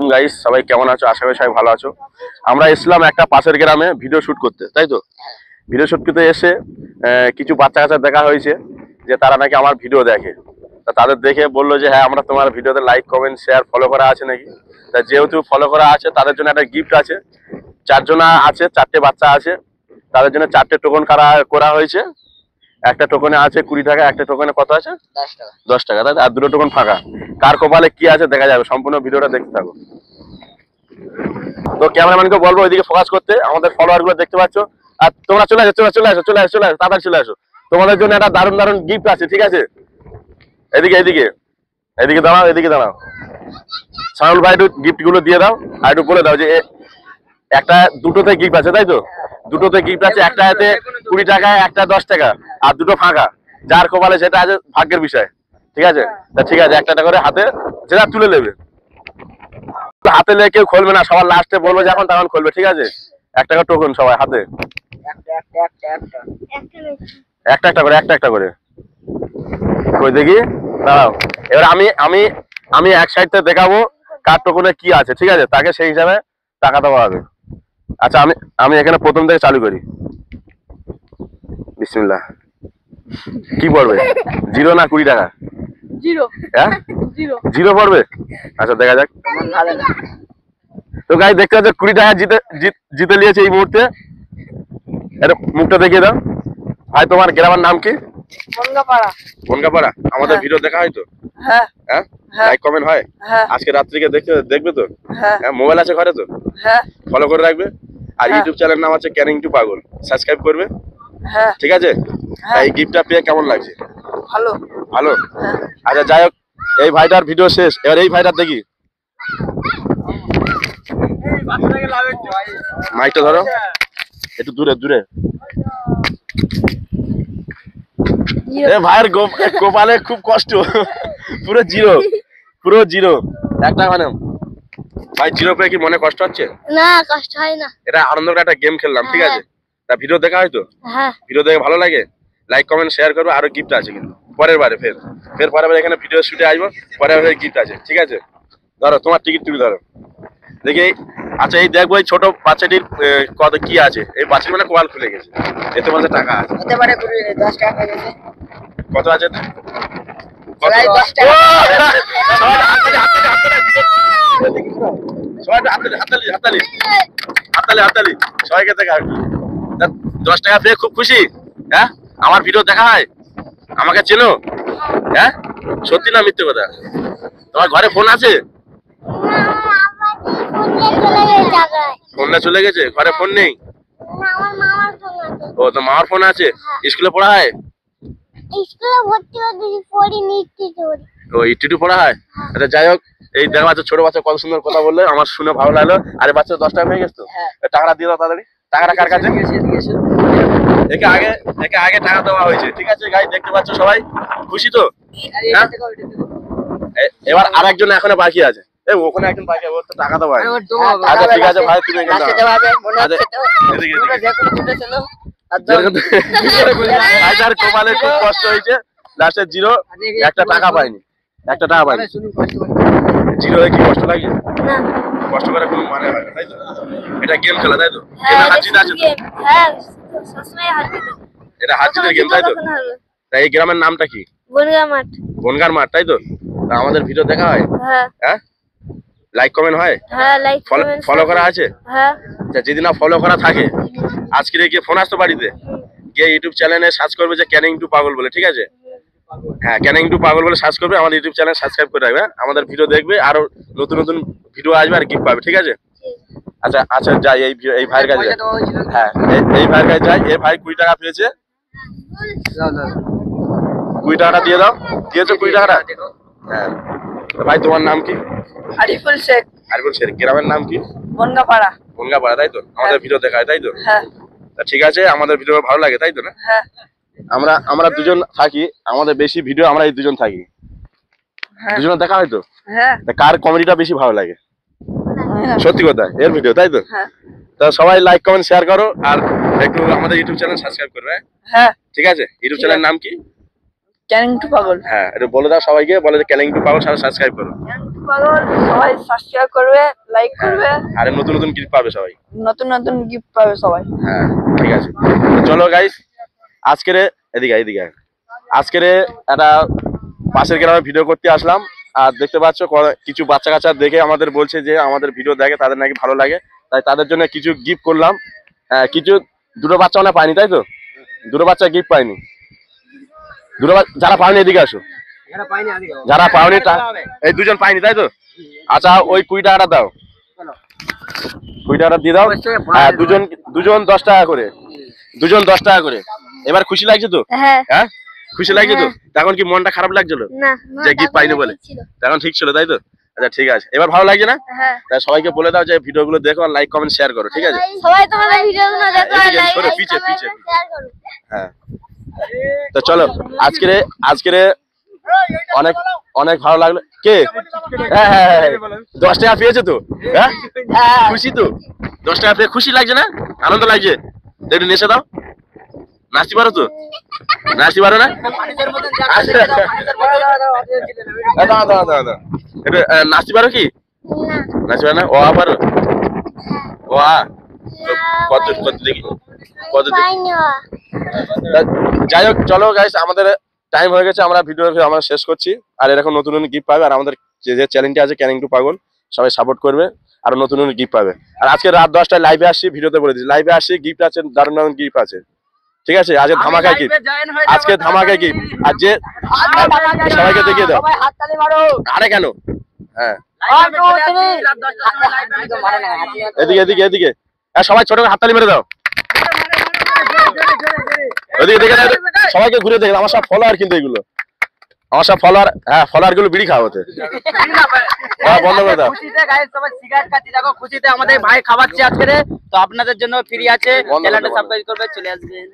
আলাইকুম গাইস, সবাই কেমন আছো? আশা করি সবাই ভালো আছো। আমরা এসলাম একটা পাশের গ্রামে ভিডিও শুট করতে, তাই তো? ভিডিও শুট করতে এসে কিছু বাচ্চা কাচ্চা দেখা হয়েছে যে তারা নাকি আমার ভিডিও দেখে। তা তাদের দেখে বললো যে হ্যাঁ, আমরা তোমার ভিডিওতে লাইক, কমেন্ট, শেয়ার, ফলো করা আছে নাকি। তা যেহেতু ফলো করা আছে তাদের জন্য একটা গিফট আছে। 4 জনা আছে, 4টে বাচ্চা আছে, তাদের জন্য 4টে টোকন করা হয়েছে। একটা টোকনে আছে 20 টাকা, একটা টোকনে কত আছে? 10 টাকা, তাই? আর 2টো টোকন ফাঁকা। কার কপালে কি আছে দেখা যাবে, সম্পূর্ণ ভিডিওটা দেখতে থাকো। তো ক্যামেরাম্যানকে বলবো ওইদিকে ফোকাস করতে, আমাদের ফলোয়ার গুলো দেখতে পাচ্ছ। আর তোমরা চলে আসো, তাড়াতাড়ি চলে আসো। তোমাদের জন্য একটা দারুণ দারুণ গিফট আছে, ঠিক আছে? এদিকে এদিকে এদিকে দাঁড়াও। সাউল ভাই একটু গিফট গুলো দিয়ে দাও, আর একটু বলে দাও যে দুটোতে গিফট আছে, তাই তো? দুটোতে গিফট আছে, একটা হাতে 20 টাকা, একটা 10 টাকা, আর 2টো ফাঁকা। যার কপালে সেটা আছে ভাগ্যের বিষয়, ঠিক আছে? তা ঠিক আছে, একটা করে হাতে যেটা তুলে নেবে। হাতে লেগে কেউ খুলবে না, সবার লাস্টে বলবো যখন তখন খুলবে, ঠিক আছে? 1 টাকা টোকন সবাই হাতে, একটা করে কই দেখি। দাঁড়াও, এবার আমি এক সাইড থেকে দেখাবো কার টোকনে কি আছে, ঠিক আছে? তাকে সেই হিসাবে টাকা দেওয়া হবে। আচ্ছা, আমি এখানে প্রথম থেকে চালু করি। বিসমিল্লাহ। কি পড়বে, 0 না 20 টাকা? 0। হ্যাঁ, 0 পড়বে। আচ্ছা, দেখা যাক। তো গাইস, দেখতে পাচ্ছ 20 টাকা জিতে নিয়েছে এই মুহূর্তে। এটা মুখটা দেখিয়ে দাও ভাই। তোমার গ্রামের নাম কি? বনগাপাড়া। আমাদের ভিডিও দেখা হয় তো? হ্যাঁ। হ্যাঁ, লাইক কমেন্ট হয়? আজকে রাত্রিকে দেখবে তো? হ্যাঁ, মোবাইল আছে ঘরে তো? হ্যাঁ, ফলো করে রাখবে। আর ইউটিউব চ্যানেল নাম আছে ক্যানিং টু পাগল, সাবস্ক্রাইব করবে। হ্যাঁ, ঠিক আছে? এই গিফটটা পেয়ে কেমন লাগছে? ভালো। আচ্ছা, যাই হোক, এই ভাইটার ভিডিও শেষ। এবার এই ভাইটার দেখি। মাইকটা ধরো একটু দূরে। ভাইয়ের গোপালে খুব কষ্ট, পুরো জিরো। একটা মানে ভাই, 0 পেয়ে কি মনে কষ্ট হচ্ছে? না, কষ্ট হয় না। এটা আনন্দ করে একটা গেম খেললাম, ঠিক আছে? তা ভিডিও দেখা হয় তো? হ্যাঁ। ভিডিও দেখে ভালো লাগে, লাইক কমেন্ট শেয়ার করবে। আরো গিফট আছে কিন্তু পরের বারে, ফের পরের বারে এখানে ভিডিও শুটে আসবো, পরের বারে গিফট আছে, ঠিক আছে? ধরো তোমার টিকিট, তুমি ধরো দেখি। আচ্ছা, এই দেখবো এই ছোট বাচ্চাটির কত কি আছে। এই বাচ্চাটি মানে কোয়াল খুলে গেছে, এতে বলছে টাকা আছে। হতে পারে 10 টাকা হয়ে গেছে। কত আছে? হাততালি সবাইকে দেখা। 10 টাকা পেয়ে খুব খুশি? হ্যাঁ, আমার ভিডিও দেখা হয়, আমাকে চেনো? হ্যাঁ, সত্যি না মিথ্যে কথা? তোমার ঘরে ফোন আছে? ফোনটা চলে গেছে, ঘরে ফোন নেই? ও, তো মামার ফোন আছে। স্কুলে পড়া হয়? ও, ইটিটু পড়া হয়। আচ্ছা, যাই হোক, এই দেখো বাচ্চা, ছোট বাচ্চা কত সুন্দর কথা বললে, আমার শুনে ভালো লাগলো। আরে বাচ্চা 10 টাকা হয়ে গেছে তো? টাকাটা দিয়ে দাও তাড়াতাড়ি। টাকাটা কার কাছে? একে আগে টাকা দেওয়া হয়েছে, ঠিক আছে? গাইস, দেখতে পাচ্ছ সবাই খুশি তো? হ্যাঁ, এবার আরেকজন এখনো বাকি আছে। ওখানে একজন বাকি আছে, ওর তো টাকা দেওয়া। আচ্ছা, ঠিক আছে ভাই, তুমি এখানে কপালে খুব কষ্ট হয়েছে, লাস্টে 0, একটা টাকা পাইনি। 0 হয়ে কি কষ্ট লাগে? কষ্ট করে কোনো মানে হয় না, তাই তো? এটা গেম খেলা, তাই তো? গেমে হার জিত আছে তো? এটা হার জিতের গেম, তাই তো? তাই এই গ্রামের নামটা কি? বনগার মাঠ, তাই তো? আমাদের ভিডিও দেখা হয়? হ্যাঁ, লাইক কমেন্ট হয়? ফলো করা আছে? যদি না ফলো করা থাকে, আজকে গিয়ে ফোন আসতো বাড়িতে, গিয়ে ইউটিউব চ্যানেলে সার্চ করবে যে ক্যানিং টু পাগল বলে, ঠিক আছে? হ্যাঁ, ক্যানিং টু পাগল বলে সার্চ করবে, আমাদের ইউটিউব চ্যানেল সাবস্ক্রাইব করে রাখবে। আমাদের ভিডিও দেখবে, আরো নতুন ভিডিও আসবে আর গিফট পাবে, ঠিক আছে? আচ্ছা, যাই এই ভাইয়ের কাছে। হ্যাঁ, এই ভাইয়ের কাছে যাই। এই ভাই 20 টাকা পেয়েছে। 20 টাকাটা দিয়ে দাও। দিয়েছো 20 টাকাটা? হ্যাঁ। ভাই, তোমার নাম কি? আরিফুল শেখ। গ্রামের নাম কি? বনগাপাড়া, তাই তো? আমাদের ভিডিও দেখা হয়, তাই তো? হ্যাঁ। ঠিক আছে, আমাদের ভিডিও ভালো লাগে, তাই তো? না, হ্যাঁ। আমরা দুজন থাকি, আমাদের বেশি ভিডিও আমরা এই দুজন থাকি। দুজনে দেখা হয় তো? হ্যাঁ। কার কমেডিটা বেশি ভালো লাগে? সত্যি কথা, এর ভিডিও, তাই তো? তা সবাই লাইক কমেন্ট শেয়ার করো, আর একটু আমাদের ইউটিউব চ্যানেল সাবস্ক্রাইব করবে। হ্যাঁ, ঠিক আছে? ইউটিউব চ্যানেলের নাম কি? ক্যানিং টু পাগল। হ্যাঁ একটু বলে দাও সবাইকে, বলে যে ক্যানিং টু পাগল সাবস্ক্রাইব করো। ক্যানিং টু পাগল সবাই সাবস্ক্রাইব করবে, লাইক করবে, আর নতুন নতুন গিফট পাবে সবাই। নতুন নতুন গিফট পাবে সবাই। হ্যাঁ ঠিক আছে, তো চলো গাইস আজকের এদিকে এদিকে আজকের একটা পাশের গ্রামে ভিডিও করতে আসলাম। আর দেখতে পাচ্ছ কিছু বাচ্চা কাচ্চা দেখে আমাদের বলছে যে আমাদের ভিডিও দেখে, তাদের নাকি ভালো লাগে, তাই তাদের জন্য কিছু গিফট করলাম। কিছু দুটো বাচ্চা মানে পাইনি, তাই তো? দুটো বাচ্চা গিফট পাইনি, যারা পাওনি এদিকে আসো, যারা পাওনি এই দুজন পাইনি, তাই তো? আচ্ছা ওই 20 টাকাটা দাও, 20 টাকাটা দিয়ে দাও। হ্যাঁ দুজন 10 টাকা করে, দুজন 10 টাকা করে। এবার খুশি লাগছে তো? হ্যাঁ হ্যাঁ খুশি লাগছে তো? এখন কি মনটা খারাপ লাগছিল না যে গিফট পাইনি বলে? এখন ঠিক ছিল, তাই তো? আচ্ছা ঠিক আছে, এবার ভালো লাগছে না? হ্যাঁ তাই সবাইকে বলে দাও যে ভিডিওগুলো দেখো আর লাইক কমেন্ট শেয়ার করো, ঠিক আছে? সবাই তোমাদের ভিডিওগুলো দেখো আর এদিকে লাইক সরো, পিছে পিছে। হ্যাঁ তো চলো আজকের অনেক অনেক ভালো লাগলো। কে? হ্যাঁ হ্যাঁ হ্যাঁ 10 টাকা পেয়েছে তো? হ্যাঁ খুশি তো? 10 টাকা পেয়ে খুশি লাগছে না? আনন্দ লাগছে? একটু নেশে দাও, নাচতে পারো তো? নাচতে পারো না? দাও দাও দাও দাও একটু নাচতে পারো কি? নাচতে পারো না? ও পারো? ও কত কত দেখি, কত দেখি। যাই হোক চলো গাইস, আমাদের টাইম হয়ে গেছে, আমরা ভিডিও আমরা শেষ করছি। আর এরকম নতুন নতুন গিফট পাবে, আর আমাদের যে চ্যানেলটি আছে ক্যানিং টু পাগল, সবাই সাপোর্ট করবে, আর নতুন নতুন গিফট পাবে। আর আজকে রাত 10টায় লাইভে আসছি, ভিডিওতে বলে দিচ্ছি লাইভে আসছি, গিফট আছে, দারুণ দারুণ গিফট আছে, ঠিক আছে? আজকে ধামাকা গিফট, আজকে ধামাকা গিফট। আর যে সবাইকে দেখিয়ে দাও, আরে কেন? হ্যাঁ এদিকে এদিকে এদিকে সবাই ছোট করে হাততালি মেরে দাও, ওদিকে দেখে দাও, সবাইকে ঘুরে দেখে। আমার সব ফলোয়ার কিন্তু এগুলো, আমার সব ফলোয়ার, হ্যাঁ ফলোয়ার গুলো বিড়ি খাওয়াতে। বন্ধ করে দাও। খুশিতে গাইস সবাই সিগারেট খাচ্ছি, দেখো খুশিতে আমাদের ভাই খাওয়াচ্ছে আজকে। তো আপনাদের জন্য ফ্রি আছে, বন্ধ করে চ্যানেলটা দাও। সাবস্ক্রাইব করবে, চলে আসবেন।